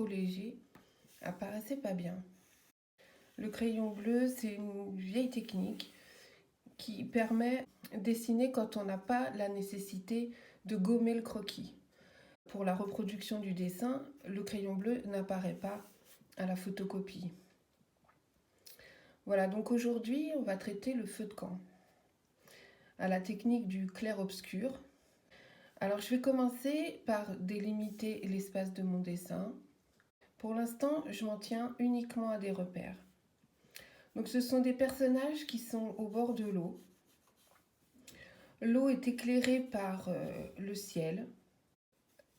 trop léger, apparaissait pas bien. Le crayon bleu, c'est une vieille technique qui permet de dessiner quand on n'a pas la nécessité de gommer le croquis. Pour la reproduction du dessin, le crayon bleu n'apparaît pas à la photocopie. Voilà, donc aujourd'hui, on va traiter le feu de camp à la technique du clair-obscur. Alors, je vais commencer par délimiter l'espace de mon dessin. Pour l'instant, je m'en tiens uniquement à des repères. Donc, ce sont des personnages qui sont au bord de l'eau. L'eau est éclairée par le ciel.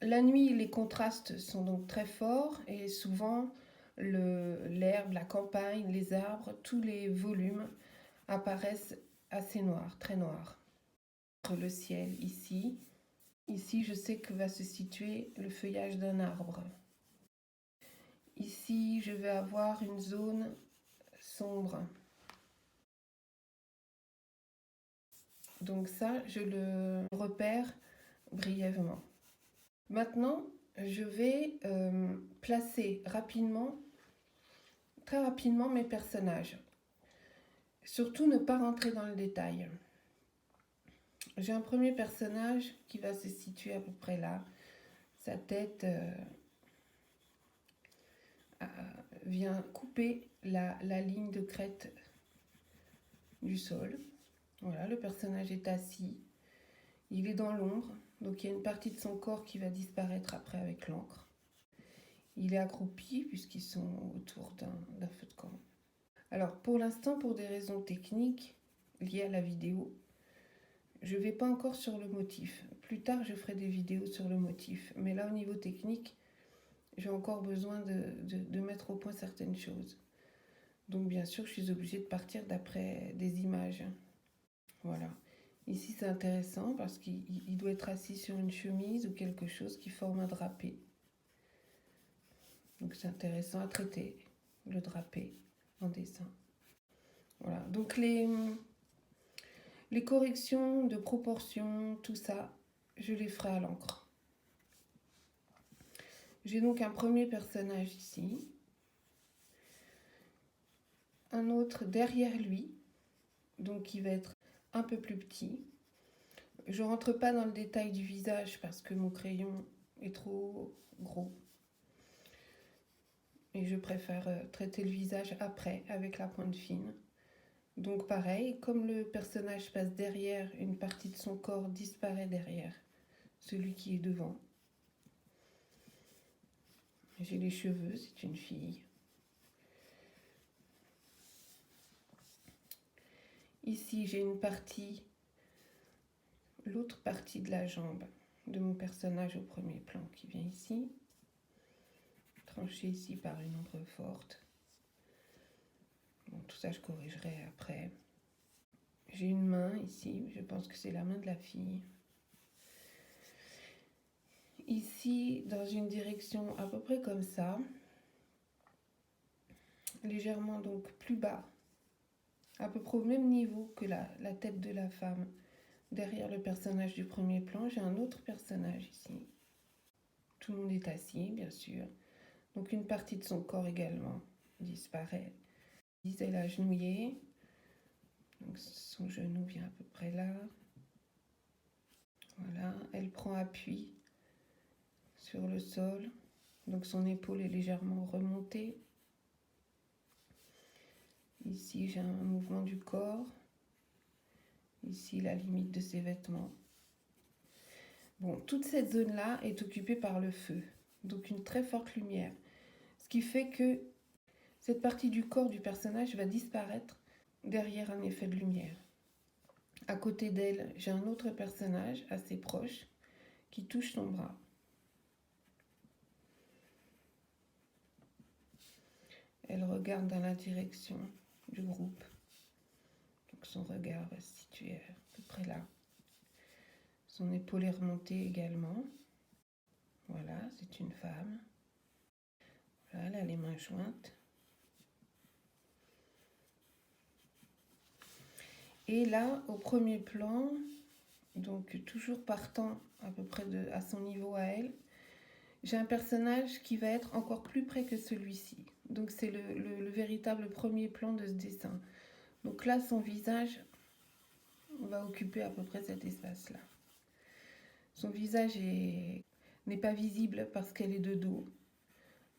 La nuit, les contrastes sont donc très forts et souvent l'herbe, la campagne, les arbres, tous les volumes apparaissent assez noirs, très noirs. Le ciel ici, je sais que va se situer le feuillage d'un arbre. Ici, je vais avoir une zone sombre. Donc ça, je le repère brièvement. Maintenant, je vais placer très rapidement mes personnages. Surtout ne pas rentrer dans le détail. J'ai un premier personnage qui va se situer à peu près là. Sa tête vient couper la ligne de crête du sol. Voilà, le personnage est assis. Il est dans l'ombre, donc il y a une partie de son corps qui va disparaître après avec l'encre. Il est accroupi puisqu'ils sont autour d'un feu de camp. Alors pour l'instant, pour des raisons techniques liées à la vidéo, je ne vais pas encore sur le motif. Plus tard, je ferai des vidéos sur le motif. Mais là, au niveau technique, j'ai encore besoin de mettre au point certaines choses. Donc bien sûr, je suis obligée de partir d'après des images. Voilà. Ici, c'est intéressant parce qu'il doit être assis sur une chemise ou quelque chose qui forme un drapé. Donc c'est intéressant à traiter, le drapé en dessin. Voilà. Donc les corrections de proportions, tout ça, je les ferai à l'encre. J'ai donc un premier personnage ici, un autre derrière lui, donc qui va être un peu plus petit. Je ne rentre pas dans le détail du visage parce que mon crayon est trop gros. Et je préfère traiter le visage après avec la pointe fine. Donc pareil, comme le personnage passe derrière, une partie de son corps disparaît derrière celui qui est devant. J'ai les cheveux, c'est une fille. Ici, j'ai une partie, l'autre partie de la jambe de mon personnage au premier plan qui vient ici, tranché ici par une ombre forte. Bon, tout ça, je corrigerai après. J'ai une main ici, je pense que c'est la main de la fille. Ici, dans une direction à peu près comme ça, légèrement donc plus bas, à peu près au même niveau que la tête de la femme. Derrière le personnage du premier plan, j'ai un autre personnage ici. Tout le monde est assis, bien sûr. Donc une partie de son corps également disparaît. Elle est agenouillée. Donc son genou vient à peu près là. Voilà, elle prend appui sur le sol. Donc son épaule est légèrement remontée. Ici, j'ai un mouvement du corps. Ici, la limite de ses vêtements. Bon, toute cette zone-là est occupée par le feu, donc une très forte lumière. Ce qui fait que cette partie du corps du personnage va disparaître derrière un effet de lumière. À côté d'elle, j'ai un autre personnage assez proche qui touche son bras. Elle regarde dans la direction du groupe. Donc son regard va se situer à peu près là. Son épaule est remontée également. Voilà, c'est une femme. Voilà, elle a les mains jointes. Et là, au premier plan, donc toujours partant à peu près à son niveau à elle, j'ai un personnage qui va être encore plus près que celui-ci. Donc c'est le véritable premier plan de ce dessin. Donc là, son visage va occuper à peu près cet espace-là. Son visage n'est pas visible parce qu'elle est de dos.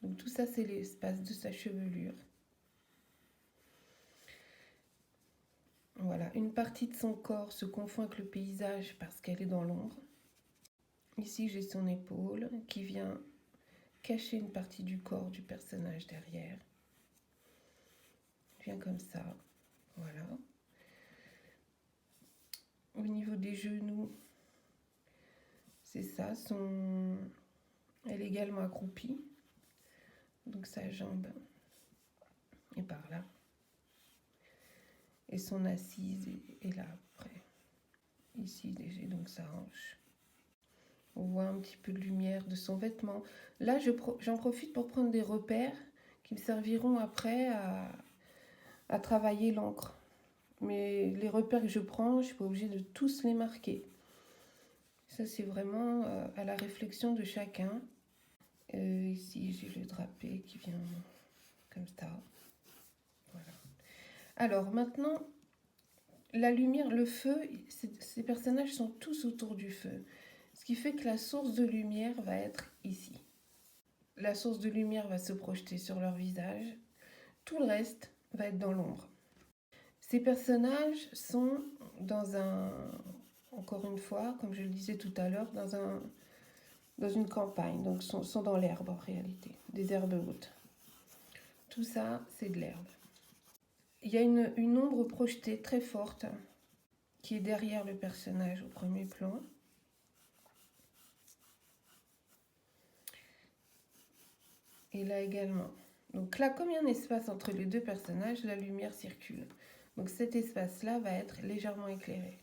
Donc tout ça, c'est l'espace de sa chevelure. Voilà, une partie de son corps se confond avec le paysage parce qu'elle est dans l'ombre. Ici, j'ai son épaule qui vient cacher une partie du corps du personnage derrière. Vient comme ça, voilà. Au niveau des genoux, c'est ça, elle est également accroupie. Donc sa jambe est par là. Et son assise est là après. Ici, j'ai donc sa hanche. On voit un petit peu de lumière de son vêtement. Là, j'en profite pour prendre des repères qui me serviront après à travailler l'encre. Mais les repères que je prends, je ne suis pas obligée de tous les marquer. Ça, c'est vraiment à la réflexion de chacun. Ici, j'ai le drapé qui vient comme ça. Voilà. Alors, maintenant, la lumière, le feu, ces personnages sont tous autour du feu. Ce qui fait que la source de lumière va être ici. La source de lumière va se projeter sur leur visage. Tout le reste va être dans l'ombre. Ces personnages sont encore une fois, comme je le disais tout à l'heure, dans une campagne. Donc sont dans l'herbe en réalité, des herbes hautes. Tout ça, c'est de l'herbe. Il y a une ombre projetée très forte qui est derrière le personnage au premier plan. Et là également. Donc là, comme il y a un espace entre les deux personnages, la lumière circule. Donc cet espace-là va être légèrement éclairé.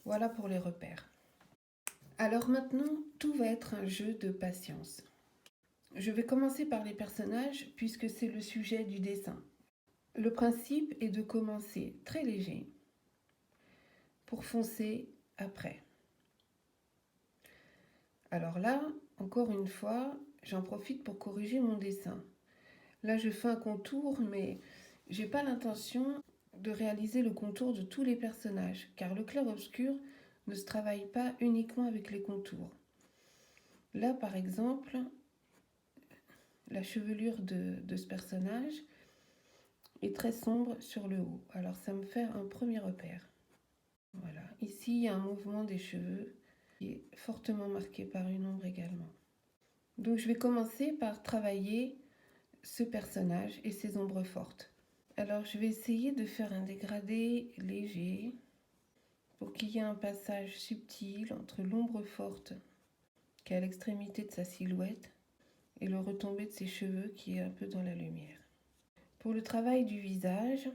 Voilà pour les repères. Alors maintenant, tout va être un jeu de patience. Je vais commencer par les personnages puisque c'est le sujet du dessin. Le principe est de commencer très léger pour foncer après. Alors là, encore une fois, j'en profite pour corriger mon dessin. Là, je fais un contour, mais je n'ai pas l'intention de réaliser le contour de tous les personnages, car le clair-obscur ne se travaille pas uniquement avec les contours. Là, par exemple, la chevelure de ce personnage est très sombre sur le haut. Alors, ça me fait un premier repère. Voilà. Ici, il y a un mouvement des cheveux qui est fortement marqué par une ombre également. Donc, je vais commencer par travailler ce personnage et ses ombres fortes. Alors, je vais essayer de faire un dégradé léger pour qu'il y ait un passage subtil entre l'ombre forte qui est à l'extrémité de sa silhouette et le retombé de ses cheveux qui est un peu dans la lumière. Pour le travail du visage,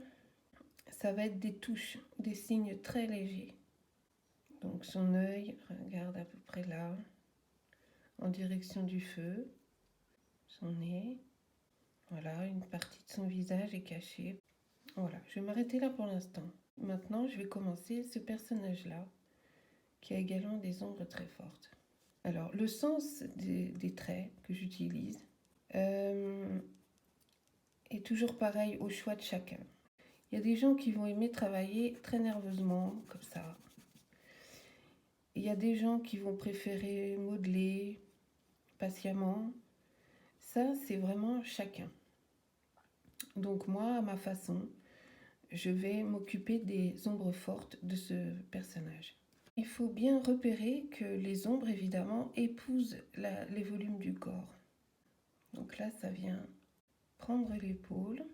ça va être des touches, des signes très légers. Donc son œil regarde à peu près là, en direction du feu. Son nez, voilà, une partie de son visage est cachée. Voilà, je vais m'arrêter là pour l'instant. Maintenant, je vais commencer ce personnage-là, qui a également des ombres très fortes. Alors, le sens des traits que j'utilise est toujours pareil au choix de chacun. Il y a des gens qui vont aimer travailler très nerveusement, comme ça. Il y a des gens qui vont préférer modeler patiemment. Ça, c'est vraiment chacun. Donc moi, à ma façon, je vais m'occuper des ombres fortes de ce personnage. Il faut bien repérer que les ombres, évidemment, épousent les volumes du corps. Donc là, ça vient prendre l'épaule.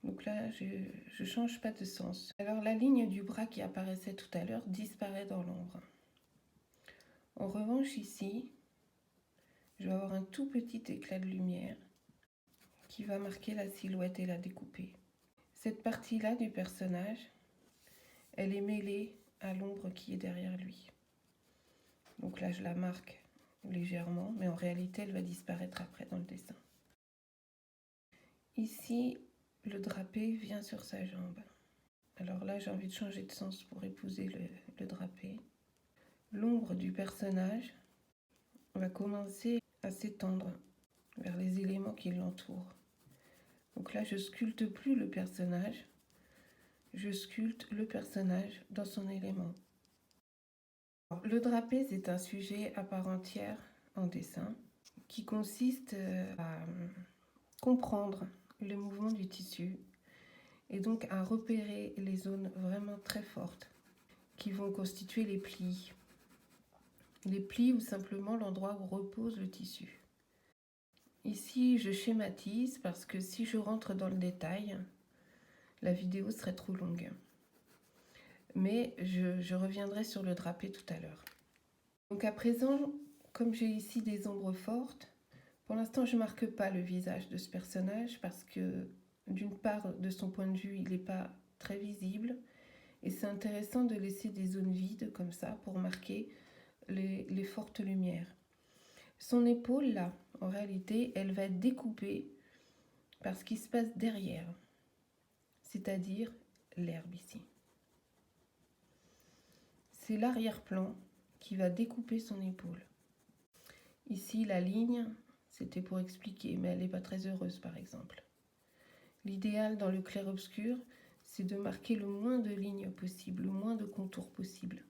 Donc là, je ne change pas de sens. Alors la ligne du bras qui apparaissait tout à l'heure disparaît dans l'ombre. En revanche, ici, je vais avoir un tout petit éclat de lumière qui va marquer la silhouette et la découper. Cette partie-là du personnage, elle est mêlée à l'ombre qui est derrière lui. Donc là, je la marque légèrement, mais en réalité, elle va disparaître après dans le dessin. Ici, le drapé vient sur sa jambe. Alors là, j'ai envie de changer de sens pour épouser le drapé. L'ombre du personnage va commencer à s'étendre vers les éléments qui l'entourent. Donc là, je sculpte plus le personnage, je sculpte le personnage dans son élément. Le drapé, c'est un sujet à part entière en dessin qui consiste à comprendre le mouvement du tissu et donc à repérer les zones vraiment très fortes qui vont constituer les plis. Les plis ou simplement l'endroit où repose le tissu. Ici, je schématise parce que si je rentre dans le détail, la vidéo serait trop longue. Mais je reviendrai sur le drapé tout à l'heure. Donc à présent, comme j'ai ici des ombres fortes, pour l'instant je ne marque pas le visage de ce personnage parce que d'une part, de son point de vue, il n'est pas très visible et c'est intéressant de laisser des zones vides comme ça pour marquer les fortes lumières. Son épaule là, en réalité, elle va être découpée par ce qui se passe derrière, c'est-à-dire l'herbe ici. C'est l'arrière-plan qui va découper son épaule. Ici, la ligne, c'était pour expliquer, mais elle n'est pas très heureuse par exemple. L'idéal dans le clair-obscur, c'est de marquer le moins de lignes possible, le moins de contours possible,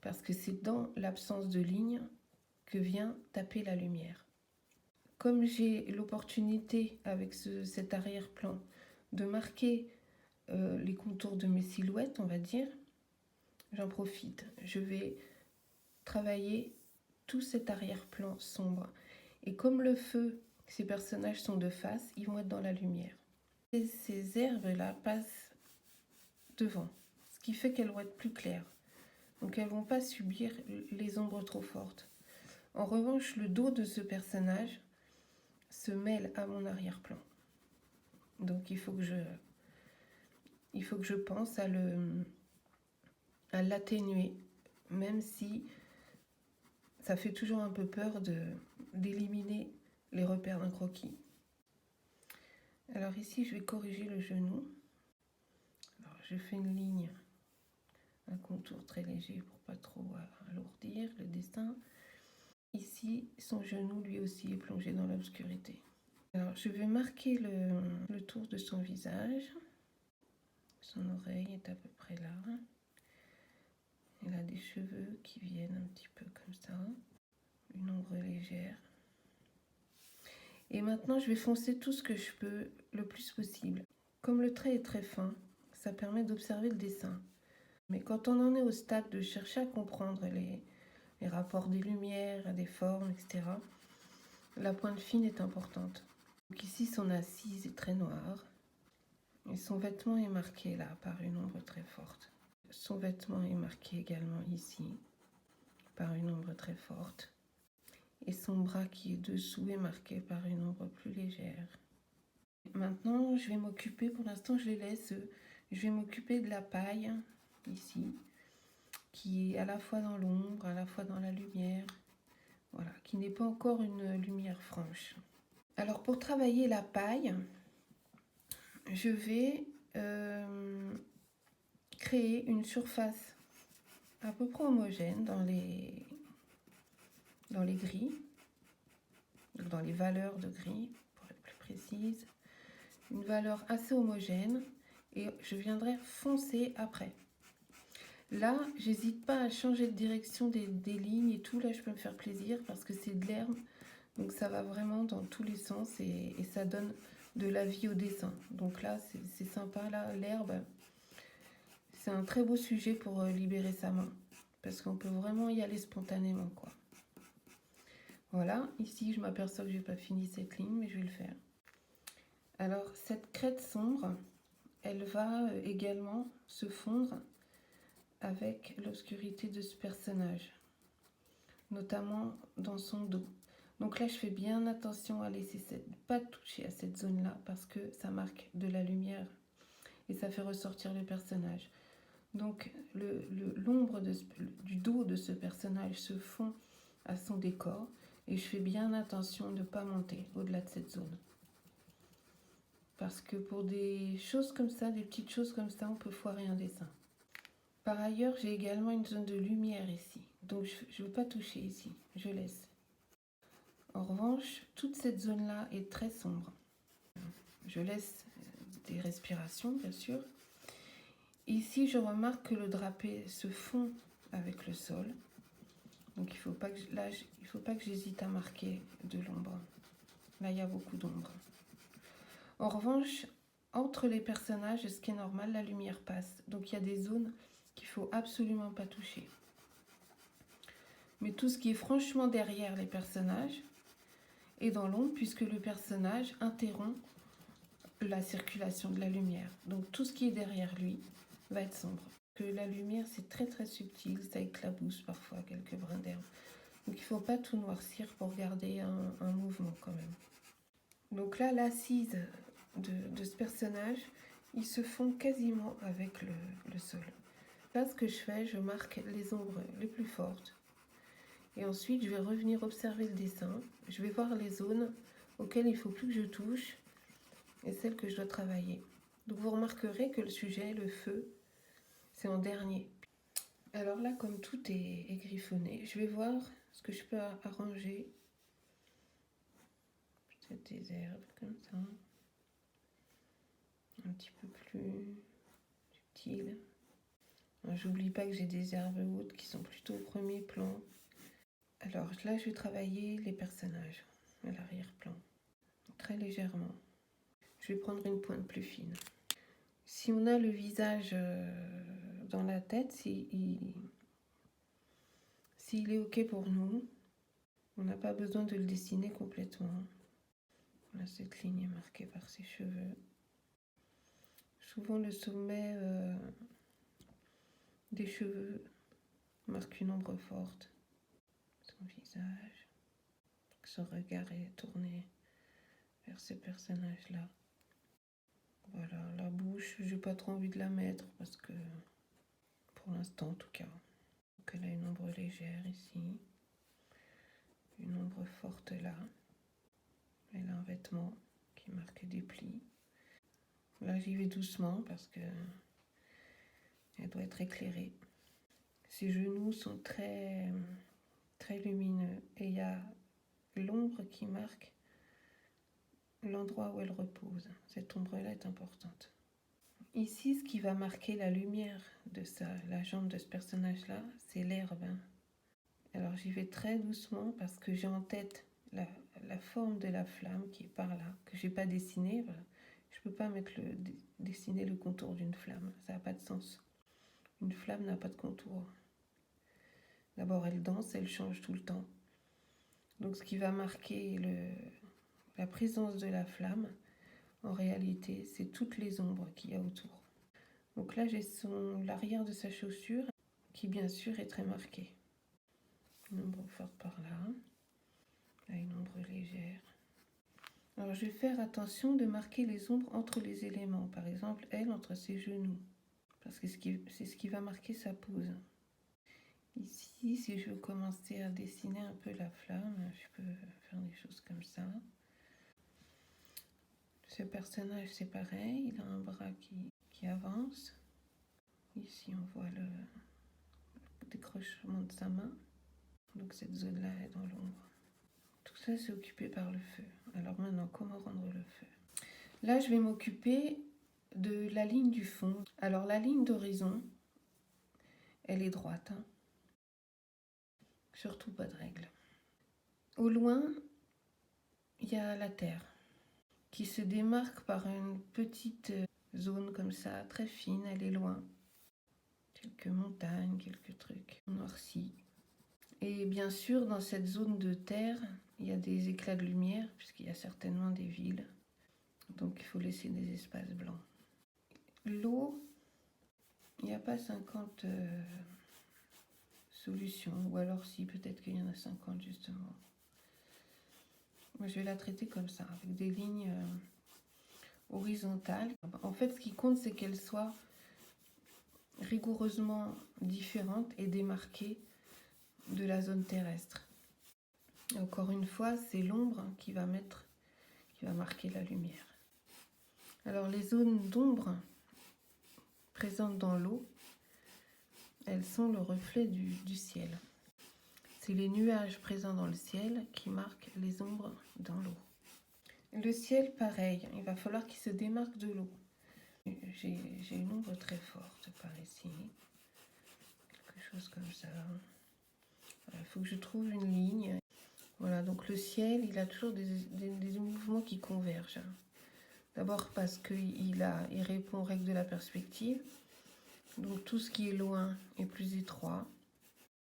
parce que c'est dans l'absence de lignes que vient taper la lumière. Comme j'ai l'opportunité avec cet arrière-plan de marquer les contours de mes silhouettes, on va dire, j'en profite. Je vais travailler tout cet arrière-plan sombre. Et comme le feu, ces personnages sont de face, ils vont être dans la lumière. Et ces herbes-là passent devant, ce qui fait qu'elles vont être plus claires. Donc elles ne vont pas subir les ombres trop fortes. En revanche, le dos de ce personnage se mêle à mon arrière-plan. Donc il faut que je pense à l'atténuer, même si ça fait toujours un peu peur d'éliminer les repères d'un croquis. Alors ici, je vais corriger le genou. Alors, je fais une ligne, un contour très léger pour pas trop alourdir le dessin. Ici, son genou lui aussi est plongé dans l'obscurité. Alors, je vais marquer le tour de son visage. Son oreille est à peu près là. Elle a des cheveux qui viennent un petit peu comme ça. Une ombre légère. Et maintenant, je vais foncer tout ce que je peux le plus possible. Comme le trait est très fin, ça permet d'observer le dessin. Mais quand on en est au stade de chercher à comprendre les rapports des lumières, des formes, etc., la pointe fine est importante. Donc ici, son assise est très noire. Et son vêtement est marqué là par une ombre très forte. Son vêtement est marqué également ici par une ombre très forte. Et son bras qui est dessous est marqué par une ombre plus légère. Maintenant, je vais m'occuper, pour l'instant je les laisse, je vais m'occuper de la paille, ici, qui est à la fois dans l'ombre, à la fois dans la lumière, voilà, qui n'est pas encore une lumière franche. Alors pour travailler la paille, je vais créer une surface à peu près homogène dans les gris, dans les valeurs de gris, pour être plus précise. Une valeur assez homogène et je viendrai foncer après. Là, j'hésite pas à changer de direction des lignes et tout. Là, je peux me faire plaisir parce que c'est de l'herbe. Donc ça va vraiment dans tous les sens et ça donne de la vie au dessin. Donc là, c'est sympa. Là, l'herbe, c'est un très beau sujet pour libérer sa main. Parce qu'on peut vraiment y aller spontanément, quoi. Voilà, ici, je m'aperçois que je n'ai pas fini cette ligne, mais je vais le faire. Alors, cette crête sombre, elle va également se fondre avec l'obscurité de ce personnage, notamment dans son dos. Donc là, je fais bien attention à pas toucher à cette zone-là parce que ça marque de la lumière et ça fait ressortir le personnage. Donc l'ombre du dos de ce personnage se fond à son décor et je fais bien attention de ne pas monter au-delà de cette zone. Parce que pour des choses comme ça, des petites choses comme ça, on peut foirer un dessin. Par ailleurs, j'ai également une zone de lumière ici. Donc je ne veux pas toucher ici, je laisse. En revanche, toute cette zone-là est très sombre. Je laisse des respirations, bien sûr. Ici, je remarque que le drapé se fond avec le sol. Donc, il ne faut pas que j'hésite à marquer de l'ombre. Là, il y a beaucoup d'ombre. En revanche, entre les personnages, ce qui est normal, la lumière passe. Donc, il y a des zones qu'il ne faut absolument pas toucher. Mais tout ce qui est franchement derrière les personnages est dans l'ombre, puisque le personnage interrompt la circulation de la lumière. Donc, tout ce qui est derrière lui va être sombre. Que la lumière, c'est très très subtil, ça éclabousse parfois quelques brins d'herbe. Donc, il ne faut pas tout noircir pour garder un mouvement quand même. Donc là, l'assise de ce personnage, ils se font quasiment avec le sol. Là, ce que je fais, je marque les ombres les plus fortes. Et ensuite, je vais revenir observer le dessin. Je vais voir les zones auxquelles il ne faut plus que je touche et celles que je dois travailler. Donc vous remarquerez que le sujet, le feu, c'est en dernier. Alors là, comme tout est griffonné, je vais voir ce que je peux arranger. Peut-être des herbes comme ça. Un petit peu plus subtil. J'oublie pas que j'ai des herbes hautes qui sont plutôt au premier plan. Alors là, je vais travailler les personnages à l'arrière-plan, très légèrement. Je vais prendre une pointe plus fine. Si on a le visage dans la tête, s'il est OK pour nous, on n'a pas besoin de le dessiner complètement. Là, cette ligne est marquée par ses cheveux. Souvent, le sommet des cheveux marque une ombre forte. Son visage, son regard est tourné vers ce personnage-là. Voilà, la bouche, j'ai pas trop envie de la mettre parce que, pour l'instant en tout cas, donc elle a une ombre légère ici, une ombre forte là. Elle a un vêtement qui marque des plis. Là, j'y vais doucement parce que elle doit être éclairée. Ses genoux sont très, très lumineux et il y a l'ombre qui marque l'endroit où elle repose. Cette ombre-là est importante. Ici, ce qui va marquer la lumière de la jambe de ce personnage-là, c'est l'herbe. Alors j'y vais très doucement parce que j'ai en tête la forme de la flamme qui est par là, que je n'ai pas dessinée. Voilà. Je ne peux pas dessiner le contour d'une flamme, ça n'a pas de sens. Une flamme n'a pas de contour. D'abord, elle danse, elle change tout le temps. Donc ce qui va marquer la présence de la flamme, en réalité, c'est toutes les ombres qu'il y a autour. Donc là, j'ai l'arrière de sa chaussure qui, bien sûr, est très marquée. Une ombre forte par là. Là, une ombre légère. Alors, je vais faire attention de marquer les ombres entre les éléments. Par exemple, elle, entre ses genoux. Parce que c'est ce qui va marquer sa pose. Ici, si je veux commencer à dessiner un peu la flamme, je peux faire des choses comme ça. Ce personnage, c'est pareil. Il a un bras qui avance. Ici, on voit le décrochement de sa main. Donc, cette zone-là est dans l'ombre. Tout ça, c'est occupé par le feu. Alors maintenant, comment rendre le feu? Là, je vais m'occuper de la ligne du fond. Alors, la ligne d'horizon, elle est droite. Hein. Surtout pas de règle. Au loin, il y a la terre qui se démarque par une petite zone comme ça, très fine, elle est loin. Quelques montagnes, quelques trucs noircis. Et bien sûr, dans cette zone de terre, il y a des éclats de lumière, puisqu'il y a certainement des villes. Donc il faut laisser des espaces blancs. L'eau, il n'y a pas 50 solutions, ou alors si, peut-être qu'il y en a 50 justement. Moi je vais la traiter comme ça, avec des lignes horizontales. En fait, ce qui compte, c'est qu'elle soit rigoureusement différente et démarquée de la zone terrestre. Et encore une fois, c'est l'ombre qui va marquer la lumière. Alors les zones d'ombre présentes dans l'eau, elles sont le reflet du ciel. c'est les nuages présents dans le ciel qui marquent les ombres dans l'eau. Le ciel, pareil, il va falloir qu'il se démarque de l'eau. J'ai une ombre très forte par ici, quelque chose comme ça. Il faut que je trouve une ligne. Voilà, donc le ciel, il a toujours des mouvements qui convergent. D'abord parce qu'il répond aux règles de la perspective. Donc tout ce qui est loin est plus étroit.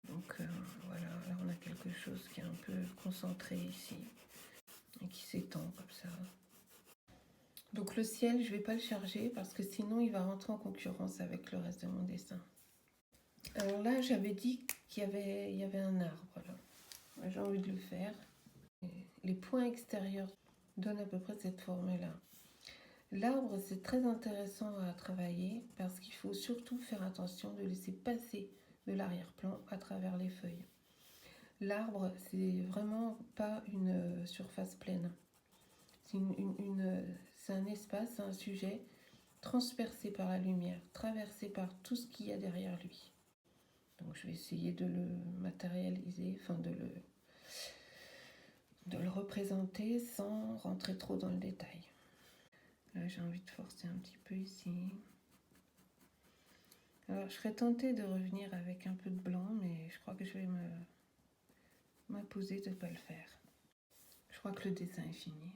Donc voilà, là on a quelque chose qui est un peu concentré ici et qui s'étend comme ça. Donc le ciel, je ne vais pas le charger parce que sinon il va rentrer en concurrence avec le reste de mon dessin. Alors là, j'avais dit qu'il y avait un arbre là. J'ai envie de le faire. Les points extérieurs donnent à peu près cette forme-là. L'arbre, c'est très intéressant à travailler parce qu'il faut surtout faire attention de laisser passer de l'arrière-plan à travers les feuilles. L'arbre, c'est vraiment pas une surface pleine. C'est un espace, un sujet transpercé par la lumière, traversé par tout ce qu'il y a derrière lui. Donc je vais essayer de le matérialiser, enfin de le représenter sans rentrer trop dans le détail. Là, j'ai envie de forcer un petit peu ici. Alors, je serais tentée de revenir avec un peu de blanc, mais je crois que je vais m'imposer de ne pas le faire. Je crois que le dessin est fini.